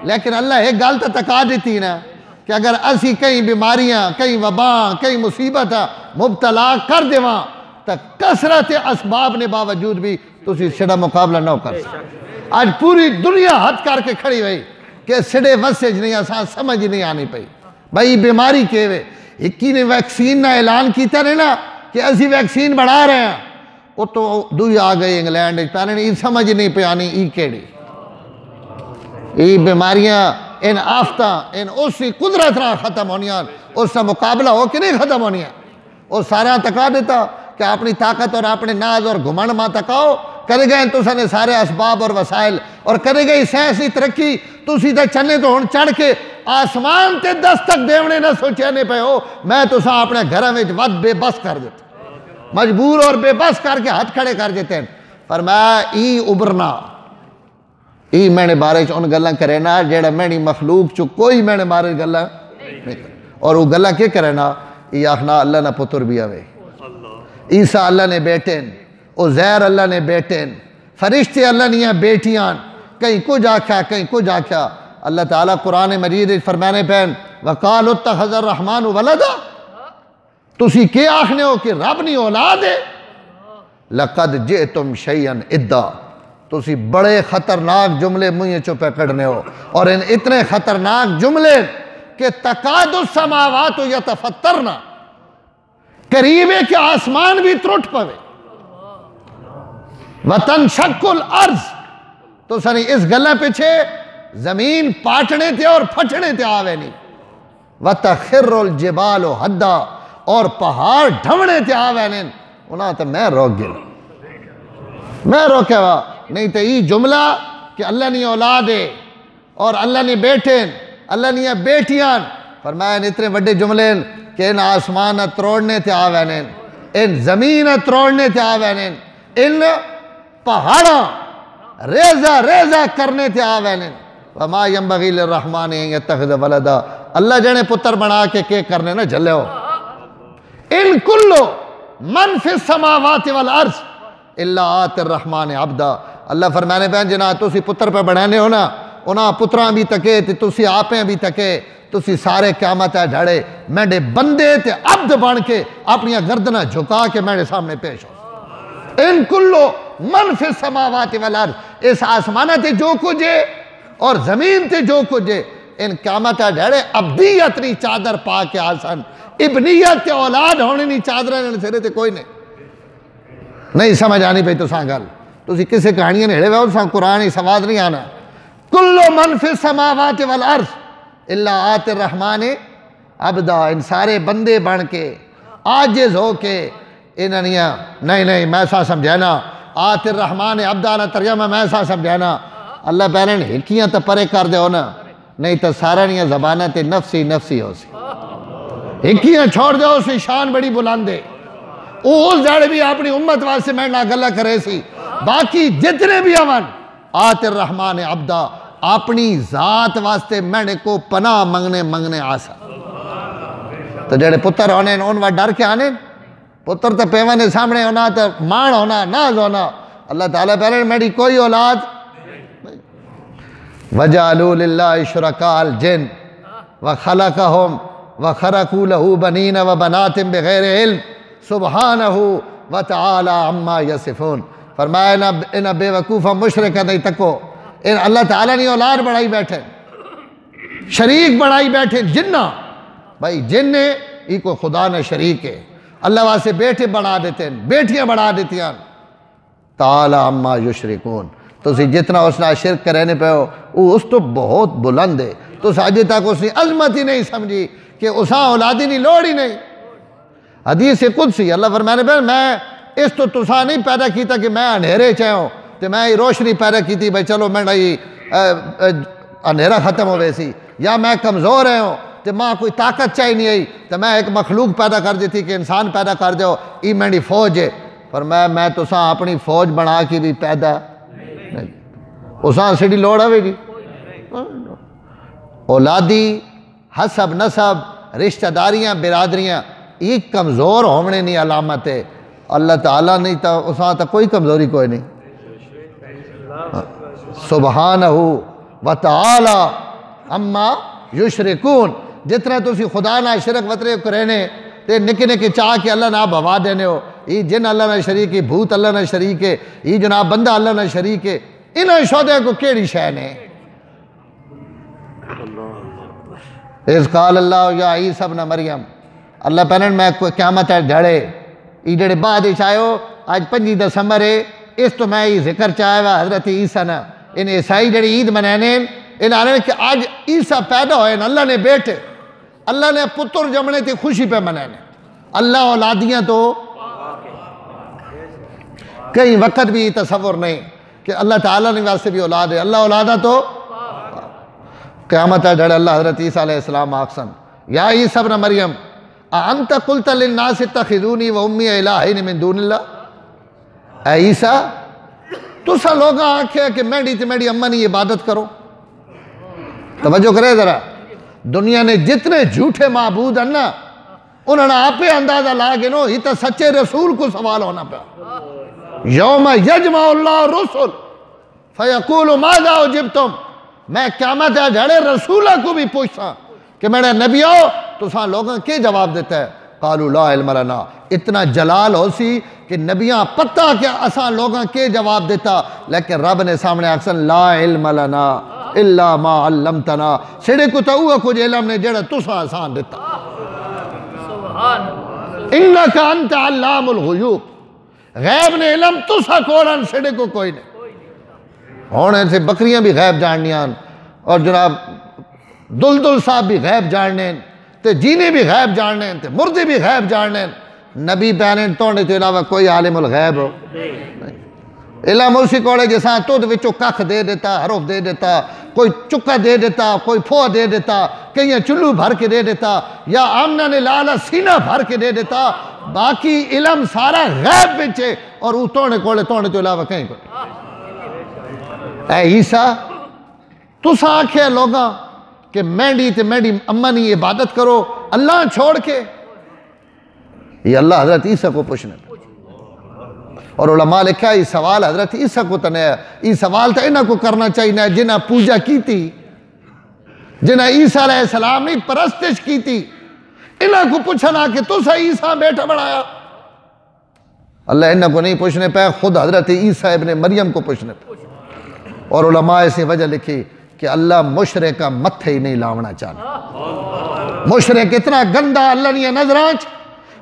S1: لیکن اللہ ایک گل تو تکا دیتی نا کہ اگر اسی کئی بیماریاں کئی وباں کئی مصیبت مبتلا کر دیواں تو کثرت اسباب نے باوجود بھی تسی سڑا مقابلہ نہ کر سکتے، آج پوری دنیا ہاتھ کر کے کھڑی ہوئی کہ سڑے وسج نہیں آسان سمجھ نہیں آنی پئی، بھائی بیماری کے ہوئے اکی نے ویکسین نہ اعلان کیتا رہے نا کہ اسی ویکسین بڑھا رہے ہیں، وہ تو دوئی آگئے انگلینڈ پہنے ای سمجھ نہیں پہ آنی ای کیڑی، ای بیماریاں ان آفتاں ان اسی قدرت رہا ختم ہونیاں، اس سے مقابلہ ہو کے نہیں ختم ہونیاں، وہ سارا تکا دیتا کہ اپنی طاقت اور اپنے ناز اور گھمنڈ ماں تکاؤ، کرے گئے تو سنے سارے اسباب اور وسائل اور کرے گئی سائنسی ترقی، تو سیدھے چنے تو ہون چڑھ کے آسمان تے دستک دیونے نہ سوچے پہ ہو، میں تو ساں اپنے گھرہ میں ود بے بس کر دیتا، مجبور اور بے بس کر کے ہاتھ کھڑے کر دیتے ہیں، فرمایا ای ابرنا، ای میں نے بارے ان گلہ کرے نا جیڑا میں نے مخلوق چو کوئی میں نے بارے گلہ نہیں کرے، اور وہ گلہ کیا کرے نا، ای آخنا اللہ نہ پتر بھی آوے، عیسیٰ اللہ نے بیٹین، عزیر اللہ نے بیٹین، فرشتے اللہ نے بیٹیاں، کہیں کچھ آکھا کہیں کچھ آکھا، اللہ تعالیٰ قرآن مجید فرمانے پہن وَقَالُ اتَّخَذَ الرَّحْمَنُ وَلَدًا، تسی کیا آخنے ہو کہ رب نہیں اولاد ہے، لَقَدْ جِئْتُمْ شَيْئًا اِدَّا، تسی بڑے خطرناک جملے مجھے چپے کڑنے ہو، اور ان اتنے خطرناک جملے کہ تَقَادُ السَّمَاوَاتُ يَتَفَتَّرْنَا، قریب ہے کہ آسمان بھی ترٹ پوے، وَتَنْشَقُّ الْأَرْضِ، تو سنی اس گلہ پیچھے زمین پاٹنے تھے اور پھٹنے تھے آوے نہیں، وَتَخِرُّ الْجِبَالُ حَدَّا، اور پہاڑ ڈھونے تھے آوے نہیں، انہاں تو میں روک گیا، میں روکے ہوا، نہیں تو یہ جملہ کہ اللہ نے اولاد ہے اور اللہ نے بیٹھیں اللہ نے بیٹیاں، فرمایا ان اتنے بڑے جملے کہ ان آسمان تروڑنے تھے آوے نہیں، ان زمین تروڑنے تھے آوے نہیں، ان پہاڑاں ریزہ ریزہ کرنے تھے آوے نہیں، وَمَا يَنبَغِي لِلرَّحْمَنِ أَن يَتَّخِذَ وَلَدًا، اللہ جانے پتر بنا کے کرنے نہ جھلے ہو، ان کلو من فی السماوات والارض الا آت الرحمن عبدا، اللہ فرمانے پہن جنا تسی پتر پہ بڑھانے ہو نا، انہاں پتران بھی تکے تسی آپیں بھی تکے، تسی سارے قیامت ہے جھڑے میرے بندے تے عبد بن کے اپنی گردنہ جھکا کے میرے سامنے پیش ہو، ان کلو من فی السماوات والارض، اس آسمانہ تے جو کچھ ہے اور زمین تے جو کچھ ہے، ان قیامت ہے جھڑے عبدیت نہیں چادر پا کے آسان، ابنیت تے اولاد ہونے نہیں چادرہ نے سرے تے کوئی نہیں سمجھ آنی پہ تو سانگل، تو اسی کسے کہانیاں نے ہڑے ہوئے اور قرآن ہی سواد نہیں آنا، کلو من فی السماوات والارض الا آت الرحمن عبدا، ان سارے بندے بن کے عاجز ہو کے انہاں نہیں میں ایسا سمجھانا، آت الرحمن عبدا نہ ترجمہ میں ایسا سمجھانا، اللہ پہلے ہکیاں تو پرے کر دے ہو نا، نہیں تو سارا نہیں زبانہ تے نفسی نفسی ہو سی، ہکیاں چھوڑ دے ہو سی شان بڑی بلندے، اس جڑے بھی اپنی امت واسے میں نہ گلہ کرے سی، باقی جتنے بھی امن آت الرحمن عبدا، اپنی ذات واسطے میں کو پناہ منگنے آسا۔ تو جڑے پتر ہونے ان وہ ڈر کے آنے، پتر تو پیوانے سامنے ہونا، تو مان ہونا، ناز ہونا۔ اللہ تعالیٰ پہلے میری کوئی اولاد وَجَعَلُوا لِلَّهِ شُرَكَاءَ الْجِنِّ وَخَلَقَهُمْ وَخَرَقُوا لَهُ بَنِينَ وَبَنَاتٍ بِغَيْرِ عِلْمٍ سُبْحَانَهُ وَتَعَالَى عَمَّا يَصِفُونَ۔ فرمایا انہا بے وقوفہ مشرکہ نہیں تکو، ان اللہ تعالیٰ نے اولاد بڑھائی بیٹھے، شریک بڑھائی بیٹھے جنہ، بھائی جن نے ای کو خدا نے شریک ہے، اللہ واسے بیٹے بڑھا دیتے ہیں، بیٹیاں بڑھا دیتی ہیں۔ تعالی عما یشرکون، تو اسی جتنا اس نے شرک کرنے پہ ہو وہ اس تو بہت بلند ہے، تو ساجے تک اس نے عظمت ہی نہیں سمجھی کہ اساں اولادی نہیں لوڑ ہی نہیں۔ حدیث قدسی اللہ فرمانے پہ میں اس تو تساں نہیں پیدا کیتا کہ میں انہیرے چاہوں، تو میں روشنی پیدا کی تھی بھائی چلو میں نہیں انہیرا ختم ہو ویسی، یا میں کمزور ہے ہوں تو ماں کوئی طاقت چاہی نہیں آئی تو میں ایک مخلوق پیدا کر دیتی کہ انسان پیدا کر دیو، ای میری فوج ہے۔ پر میں تساں اپنی فوج بنا کے بھی پیدا نہیں، اساں سیڑھی لوڑ ہوئے گی۔ اولادی حسب نسب رشتہ داریاں برادریاں یہ کمزور ہونے نہیں علامت ہے، اللہ تعالیٰ نہیں تا اساں تا کوئی کمزوری کوئی نہیں۔ سبحانہ وتعالی اما یشرکون، جتنا تسی خدا نہ شرک وطرے کرینے تے نکے نکے چاہ کے اللہ نہ بھوا دینے ہو، یہ جن اللہ نہ شریک ہے، بھوت اللہ نہ شریک ہے، یہ جناب بندہ اللہ نہ شریک ہے، انہیں شودے کو کیڑی شے نے۔ اذ قال اللہ یا عیسیٰ ابن مریم، اللہ پہنن میں قیامت ہے جھڑے، یہ جڑے بعد چاہو آج 5 دسمبر ہے، اس تو میں یہ ذکر چاہے ہوا حضرت عیسیٰ نے، ان عیسائی جڑی عید منانے ان آنے کہ آج عیسیٰ پیدا ہوئے اللہ نے بیٹے، اللہ نے پتر جمنے تھی خوشی پہ منانے، اللہ اولادیاں تو کئی وقت بھی تصور نہیں کہ اللہ تعالیٰ نے واسطے بھی اولاد ہے، اللہ اولادہ تو قیامت ہے جڑے اللہ حضرت عیسیٰ علیہ السلام آکسن یا عیسیٰ ابن مریم اَأَنْتَ قُلْتَ لِلنَّاسِ اتَّخِذُونِي وَأُمِّيَ إِلَٰهَيْنِ مِن دُونِ اللَّهِ، اے عیسیٰ تو سا لوگاں آنکھیں کہ میری اماں کی عبادت کرو۔ توجہ کرے ذرا، دنیا نے جتنے جھوٹے معبود ہیں نا انہوں نے آپ پہ اندازہ لاگے نو ہی تو سچے رسول کو سوال ہونا پہ یوم یجمع اللہ رسول فیقول ماذا اجبتم، میں قیامت ہے جھڑے رسولہ کو بھی پوچھتا کہ میرے نبیوں تو ساں لوگاں کے جواب دیتا ہے، قالوا لا علم لنا، اتنا جلال ہو سی کہ نبیاں پتہ کہ اساں لوگاں کے جواب دیتا، لیکن رب نے سامنے اکسن لا علم لنا الا ما علمتنا، سڑے کو تا اوہ کچھ علم نے جڑا تساں آسان دیتا، انکا انت علام الغیوب، غیب نے علم تساں کونن سڑے کو کوئی نہیں۔ ہونے سے بکریاں بھی غیب جاننیاں اور جناب دلدل صاحب بھی غیب جاننے، تے جینے بھی غیب جاننے، تے مردے بھی غیب جاننے، نبی پہنے توڑنے تو علاوہ کوئی عالم الغیب ہو علم اسی کوڑے جیسا تو وچوں ککھ دے دیتا، حرف دے دیتا، کوئی چکا دے دیتا، کوئی پھو دے دیتا، کہیں چلو بھر کے دے دیتا، یا آمنہ نے لالا سینہ بھر کے دے دیتا، باقی علم سارا غیب بچے اور وہ توڑنے کوڑے توڑنے تو علاوہ کہیں کوئی۔ اے عیسیٰ تو ساکھے لوگاں کہ میری امانی عبادت کرو اللہ چھوڑ کے، یہ اللہ حضرت عیسیٰ کو پوچھنے اور علماء لکھا یہ سوال حضرت عیسیٰ کو تنیا، یہ سوال تا انہاں کو کرنا چاہیے جنہ پوجا کی تھی، جنہ عیسیٰ علیہ السلام نے پرستش کی تھی، انہاں کو پوچھنا کہ تو سا عیسیٰ بیٹا بڑھایا، اللہ انہاں کو نہیں پوچھنے پہ، خود حضرت عیسیٰ ابن مریم کو پوچھنے پہ۔ اور علماء ایسی وجہ لکھی کہ اللہ مشرک کا متھے ہی نہیں لاؤنا چاہنا، مشرک اتنا گندہ اللہ نے نظرانچ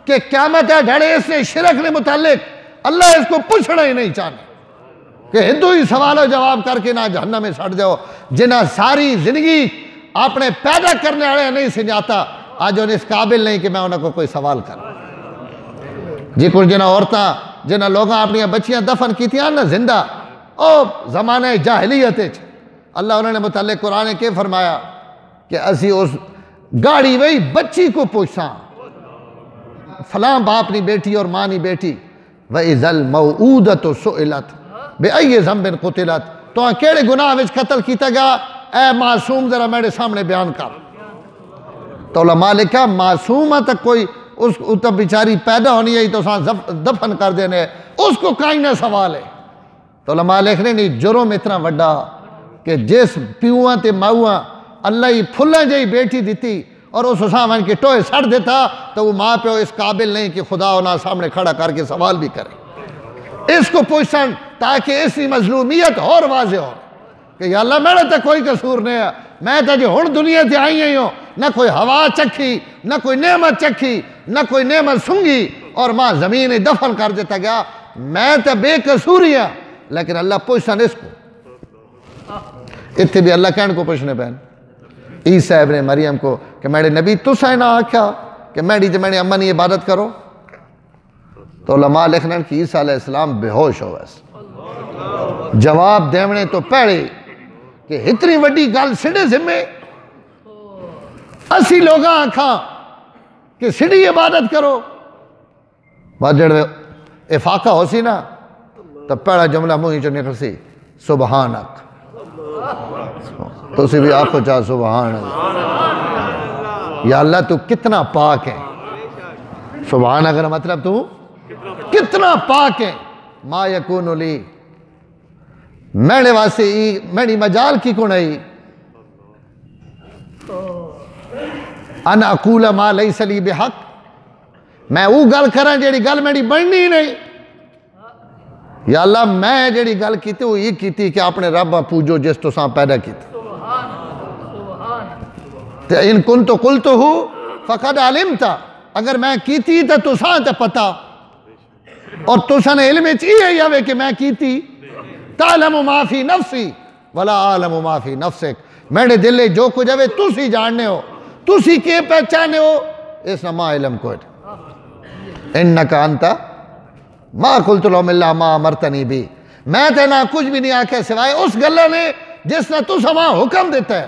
S1: کہ قیامت ہے ڈھڑے اس نے شرک نے متعلق اللہ اس کو پوچھنا ہی نہیں چاہنا کہ ہندو ہی سوال و جواب کر کے نہ جہنم میں سڑ جاؤ، جنہ ساری زندگی اپنے پیدا کرنے والے نہیں سنجاتا، آج انہیں اس قابل نہیں کہ میں انہیں کو کوئی سوال کروں۔ جی کچھ جنہ عورتاں جنہ لوگاں اپنی بچیاں دفن کی تھیں نا زندہ، او زمانہ جاہلیت ہے، اللہ انہوں نے متعلق قرآن کے فرمایا کہ اسی اس گاڑی وہی بچی کو پوچھا فلاں باپ نہیں بیٹی اور ماں نہیں بیٹی، وَإِذَا الْمَوْعُودَةُ سُئِلَتْ بِأَيِّ ذَنبٍ قُتِلَتْ، تو کیڑے گناہ وچ قتل کیتا گیا، اے معصوم ذرا میرے سامنے بیان کر۔ تو علماء لکھا معصومہ تک کوئی اس تو بیچاری پیدا ہونی ہے تو دفن کر دینے، اس کو کائیں نہ سوال ہے۔ تو علماء لکھ رہے نہیں جرم اتنا وڈا کہ جس پیوان تے ماؤں اللہ ہی پھلاں جائی بیٹی دیتی اور اس حسامن کے ٹوئے سڑ دیتا تو وہ ماں پیو اس قابل نہیں کہ خدا انہاں سامنے کھڑا کر کے سوال بھی کرے، اس کو پوچھن تاکہ اس کی مظلومیت اور واضح ہو کہ یا اللہ میرا تو کوئی قصور نہیں ہے، میں تو جو ہن دنیا تے آئی ہی ہوں، نہ کوئی ہوا چکھی، نہ کوئی نعمت چکھی، نہ کوئی نعمت سنگی، اور ماں زمین دفن کر دیتا گیا، میں تو بے قصوری ہوں۔ لیکن اللہ پوچھن اس کو، اتنے بھی اللہ کہنے کو پوچھنے پہن عیسیٰ ابن مریم کو کہ میرے نبی تسا نہ آکھا کہ میری جو میرے امن عبادت کرو؟ تو علماء لکھنا کہ عیسیٰ علیہ السلام بے ہوش ہو ویسے جواب دیونے تو پہلے کہ اتنی وڈی گل سڑے ذمے اسی لوگاں آکھاں کہ سڑی عبادت کرو، بات جڑے افاقہ ہو سی نا تو پہلا جملہ مجھے جو نکل سی سبحانک، تو اسی بھی آنکھو چاہ سبحان اللہ، یا اللہ تو کتنا پاک ہے، سبحان اگر مطلب تو کتنا پاک ہے، ما یکون لی میرے واسے میری مجال کی کون ہے ان اقول ما لیس لی بحق، میں وہ گل کریں جیڑی گل میری بننی نہیں، یا اللہ میں جیڑی گل کیتی وہ یہ کیتی کہ اپنے رب پوجو جس تو ساں پیدا کیتی، ان کنتو قلتہو فقد علمتا، اگر میں کیتی تو ساں تے پتا، اور تو ساں علم چاہیے یاوے کہ میں کیتی، تعلم ما فی نفسی ولا عالم ما فی نفسک، میرے دلے جو کچھ ہے تسی جاننے ہو، تسی کے پہچانے ہو، اس نے ما علم کو انکا انتا ما قلت لهم الا ما امرتنی بھی، میں تینا کچھ بھی نہیں آکھے سوائے اس گلہ نے جس نے تو سما حکم دیتا ہے،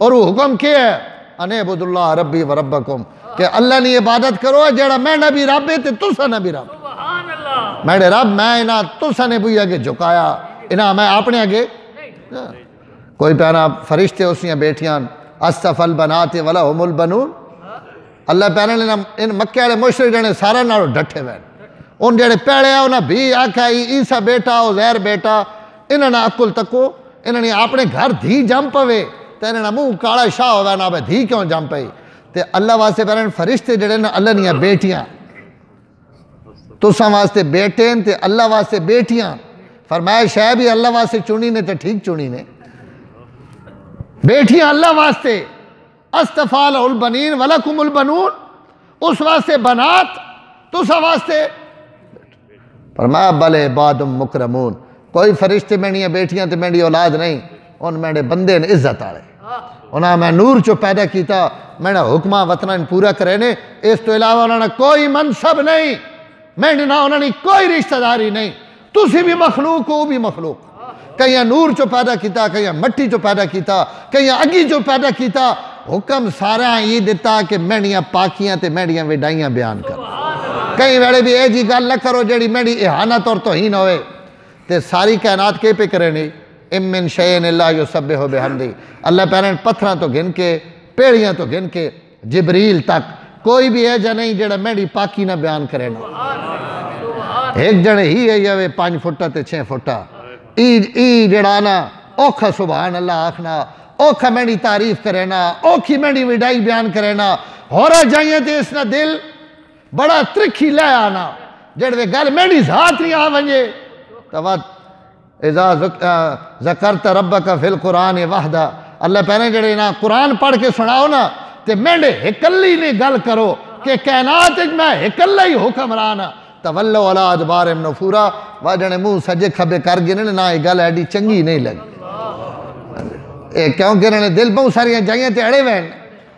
S1: اور وہ حکم کیا ہے ان اعبدوا اللہ ربی و ربکم، کہ اللہ نے عبادت کرو جڑا میں نبی رب ہے تے تسا نبی رب، میرے رب میں انہاں تسا نے بھی آگے جھکایا، انہاں میں اپنے آگے کوئی پیانا فرشتے اسیاں بیٹھیاں اصطفى البنات ولہم البنون، اللہ پیانا نے ان مکہ والے مشرک جانے سارا نالو ڈٹھے ہوئے، ان جڑے پیڑے ہیں انہاں بھی آکھا عیسیٰ بیٹا عزیر بیٹا، انہاں نے عقل تکو، انہاں نے اپنے گھر دھی جم پوے تے انہاں نے منہ کالا شاہ ہوئے نا بے دھی کیوں جم پئی، تے اللہ واسطے پیانا فرشتے جڑے نا اللہ نیاں بیٹیاں، تو ساں واسطے بیٹے ہیں تے اللہ واسطے بیٹیاں، فرمایا شاہ بھی اللہ واسطے چونی نے تے ٹھیک چونی نے، بیٹیاں اللہ واسطے اصطفیٰ البنین ولکم البنون، اس واسطے بنات تو سا واسطے، فرمایا بل عباد مکرمون، کوئی فرشتے میری بیٹیاں تے میری اولاد نہیں، ان میرے بندے نے عزت آڑے، انہاں میں نور چو پیدا کیتا، میرا حکمہ وطنہ پورا کرنے، اس تو علاوہ انہوں نے کوئی منصب نہیں، میرے نہ انہوں نے کوئی رشتہ داری نہیں، تسی بھی مخلوق ہو بھی مخلوق، کہیں نور چو پیدا کیتا، کہیں مٹی چو پیدا کیتا، کہیں اگی چو پیدا کیتا، حکم سارا یہ دیتا کہ میڑیاں پاکیاں تے میڑیاں وڈائیاں بیان کر، کہیں ویڑے بھی اے جی گل نہ کرو جیڑی میری احانت اور توہین ہوئے، تے ساری کائنات کے پہ کرے نہیں، ام من شیئن اللہ یسبح بحمدہ، اللہ پیرن پتھراں تو گن کے، پیڑیاں تو گن کے، جبریل تک، کوئی بھی ایجا نہیں جڑا میری پاکی نہ بیان کرے نا، ایک جڑے ہی ہے یہ 5 فٹا تے 6 فٹا، ای جڑا نا اوکھا سبحان اللہ آکھنا، اوکھا میری تعریف کرے نا، اوکھی میری وڈائی بیان کرے نا، ہورا جائیں تے اس نا دل بڑا ترکھی لے آنا، جڑے گل میری ذات نہیں آ ونجے، تو اذا ذکرت ربک فی القرآن وحدہ، اللہ پہنے جڑے نا قرآن پڑھ کے سناؤ نا، تے میرے ہکلی نے گل کرو کہ کائنات میں ہکلہ ہی حکمرانا، تولو علی ادبارہم نفورا، واجنے منہ سجے کھبے کر گئے نا یہ گل ایڈی چنگی نہیں لگی، کیونکہ انہوں نے دل بہت ساری جائیں تے اڑے وین،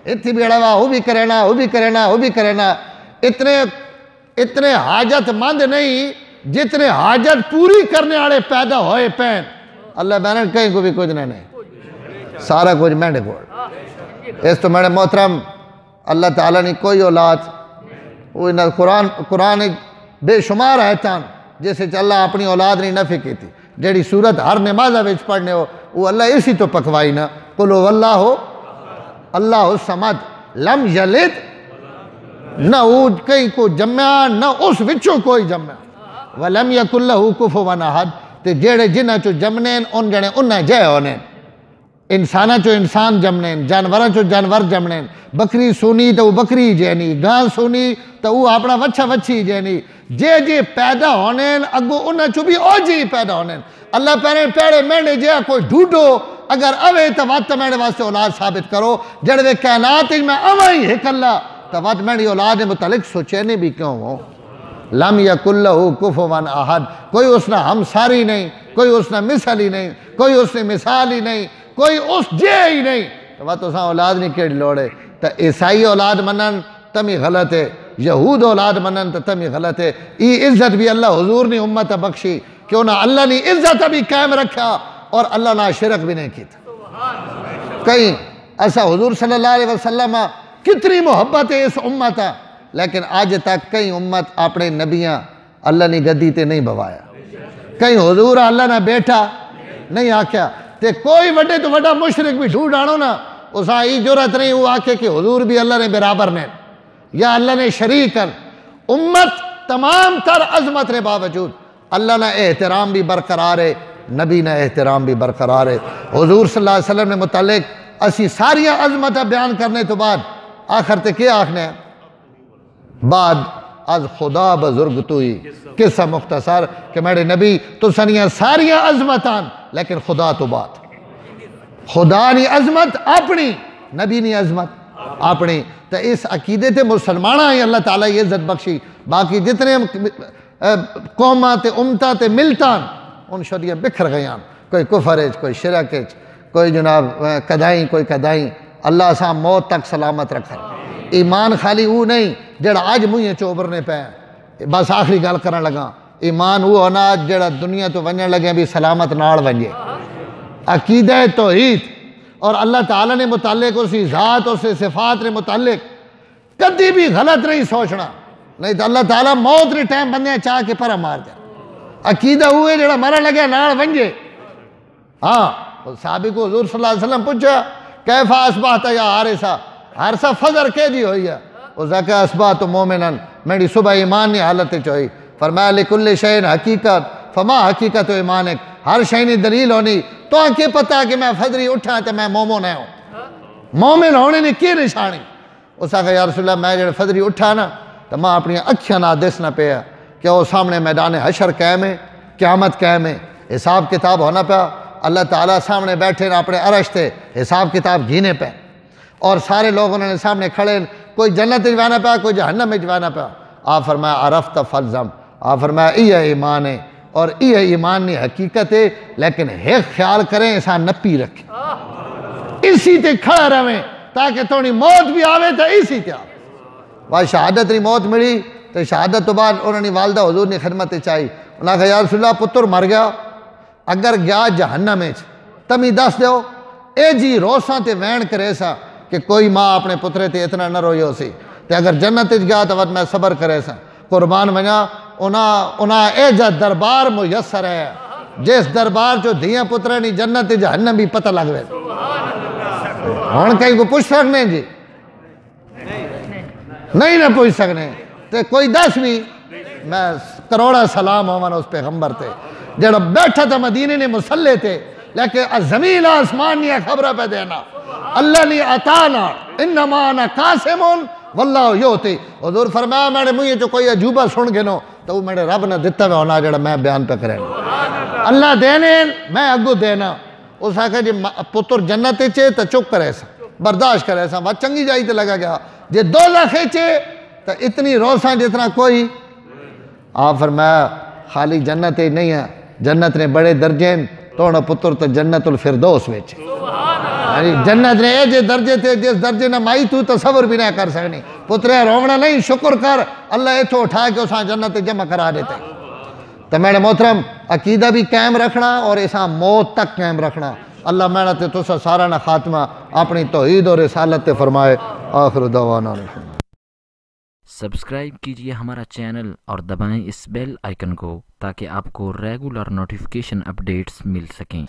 S1: اتنی بھی اڑا وہ بھی کرینا، وہ بھی کرینا، وہ بھی کرینا، اتنے حاجت مند نہیں جتنے حاجت پوری کرنے والے پیدا ہوئے پین، اللہ بہنر کہیں کو بھی کچھ نہیں، سارا کچھ میرے کو، اس تو میرے محترم اللہ تعالیٰ نے کوئی اولاد، وہ قرآن بے شمار آیتاں جیسے اللہ اپنی اولاد نے نفی کی تھی، جیڑی سورت ہر نمازہ وچ پڑھنے ہو وہ اللہ اسی تو پکوائی نا، قل هو اللہ الصمد لم یلد، نہ وہ کہیں کو جمعہ نہ اس وچوں کوئی جمعہ، ولم یکن لہ کفوا احد، تے جیڑے جنہ چو جمنین ان جنے انہ جے ہونین، انسانہ چو انسان جمنین، جانورہ چو جانور جمنین، بکری سونی تو وہ بکری جینی، گاں سونی تو وہ اپنا وچھا وچھی جینی، جے پیدا ہونین اگو انہ چو بھی او جی پیدا ہونین۔ اللہ پہنے پیڑے مینے جے کوئی ڈھوٹو اگر اوے تو وقت مینے واسطے اولاد ثابت کرو، جڑوے کائنات میں اوائیں ایک اللہ تو وقت میری اولاد متعلق سوچینے بھی کیوں ہو؟ لم یکن لہ کفوا احد، کوئی اس نے ہمساری نہیں، کوئی اس نے مثل ہی نہیں، کوئی اس نے مثال ہی نہیں، کوئی اس جے ہی نہیں، تو وقت اساں اولاد نہیں کیڑ لوڑے۔ تو عیسائی اولاد منن تمی غلط ہے، یہود اولاد منن تو تمی غلط ہے۔ یہ عزت بھی اللہ حضور نے امت بخشی، کیوں نہ اللہ نے عزت بھی قائم رکھا اور اللہ نہ شرک بھی نہیں کیتا۔ کہیں ایسا حضور صلی اللہ علیہ وسلم کتنی محبت ہے اس امت، لیکن آج تک کئی امت اپنے نبیاں اللہ نے گدی تے نہیں بوایا، کہیں حضور اللہ نہ بیٹھا نہیں آکھیا، تے کوئی وڈے تو وڈا مشرک بھی ڈھونڈ آنو نا اس آئی جرت نہیں وہ آکھے کہ حضور بھی اللہ نے برابر نے یا اللہ نے شریکن۔ امت تمام تر عظمت نے باوجود اللہ نہ احترام بھی برقرار ہے، نبی نہ احترام بھی برقرار ہے۔ حضور صلی اللہ علیہ وسلم نے متعلق اسی ساری عظمت بیان کرنے تو بعد آخر تے کیا آخنے ہیں؟ بعد از خدا بزرگ توئی، قصہ مختصر کہ میرے نبی تو سنیاں ساری عظمتان لیکن خدا تو بات، خدا نی عظمت اپنی، نبی نی عظمت اپنی۔ تو اس عقیدے تے مسلمانہ ہیں اللہ تعالیٰ یہ عزت بخشی، باقی جتنے قوماں تے امتاں تے ملتان ان شریعہ بکھر گیاں، کوئی کفر ہے، کوئی شرک ہے، کوئی جناب کدائیں کوئی کدائیں، اللہ سا موت تک سلامت رکھا۔ ایمان خالی وہ نہیں جڑا آج مجھے چوبرنے پہ بس آخری گل کرن لگا، ایمان وہ ہونا جڑا دنیا تو ونجن لگے بھی سلامت ناڑ ونجے۔ عقیدہ توحید اور اللہ تعالیٰ نے متعلق اسی ذات اسی صفات نے متعلق کدی بھی غلط نہیں سوچنا، نہیں تو اللہ تعالیٰ موت نے ٹائم بندے چاہ کے پرہ مار دیا۔ عقیدہ ہوئے جڑا مرا لگے ناڑ ونجے۔ ہاں صحابی کو حضور صلی اللہ علیہ وسلم پوچھا کیفا اصبحت یا حارثہ، حارثہ فجر کے جی ہوئی ہے، اس نے کہا اصبحت مومنن، میری صبح ایمان نہیں حالت چوئی۔ فرمایا لکل شیء حقیقت فما حقیقت ایمانک، ہر شے نے دلیل ہونی، تو آنکہ پتا کہ میں فجری اٹھا تو میں مومن ہوں، مومن ہونے نے کی نشانی؟ اس نے کہا یا رسول اللہ میں جب فجری اٹھا نا تو میں اپنی اکھیاں نہ دسنا پیا کہ وہ سامنے میدان حشر قائم ہے، قیامت قائم ہے، حساب کتاب ہونا پیا، اللہ تعالیٰ سامنے بیٹھے نا اپنے عرش تے حساب کتاب گھینے پہ، اور سارے لوگ انہوں نے سامنے کھڑے، کوئی جنت جوانا پیا کوئی جہنم میں جوانا پیا۔ آپ فرمایا عرفت فالزم، آپ فرمایا یہ ایمان ہے اور یہ ایمان نہیں حقیقت ہے، لیکن ایک خیال کریں ایسا نپی رکھیں، اسی تے کھڑا رہیں تاکہ تھوڑی موت بھی آوے تو اسی تے آوے۔ بعد شہادت نہیں موت ملی تو شہادت تو بعد انہوں نے والدہ حضور نے خدمت چاہی، انہوں نے کہا یا رسول اللہ پتر مر گیا، اگر گیا جہنم میں تمی دس دیو، اے جی روساں تے وین کرے سا کہ کوئی ماں اپنے پترے تے اتنا نہ روئی ہو سی، تے اگر جنت گیا تو میں صبر کرے سا، قربان ونیا انہاں اے جا دربار میسر ہے، جس دربار جو دھیاں پترے نہیں جنت جہنم بھی پتہ لگ رہے، ہون کہیں کو پوچھ سکنے جی نہیں نہ پوچھ سکنے، تے کوئی دس بھی میں کروڑا سلام ہومن اس پیغمبر تے جڑا بیٹھا تھا مدینے نے مسلح تے، لیکن زمین آسمان نہیں خبرہ پہ دینا، اللہ نے عطانا انما انا قاسمون واللہ یوتی۔ حضور فرمایا میں نے مجھے جو کوئی عجوبہ سن گنو تو وہ میرے رب نے دیتا ہوئے ہونا جڑا میں بیان پہ کریں، اللہ دینے میں اگو دینا۔ اس آکھا جی پتر جنت چے تو چک کرے سا، برداشت کرے سا، بات چنگی جائی تے لگا گیا، جے دوزخ چے تو اتنی روساں جتنا کوئی۔ آپ فرمایا خالی جنت نہیں ہے، جنت نے بڑے درجے تو انہوں پتر تو جنت الفردوس ویچے، جنت نے اے جے درجے تھے جس درجے نہ مائی تو تصور بھی نہ کر سکنی، پترے رونا نہیں شکر کر، اللہ ایتھو اٹھا کے اساں جنت جمع کرا دیتے۔ تو میرے محترم عقیدہ بھی قائم رکھنا اور اساں موت تک قائم رکھنا، اللہ محنت تو سارا نہ خاتمہ اپنی توحید اور رسالت فرمائے۔ آخر دعوانا الحمد۔
S2: سبسکرائب کیجئے ہمارا چینل اور دبائیں اس بیل آئیکن کو تاکہ آپ کو ریگولر نوٹیفیکیشن اپڈیٹس مل سکیں۔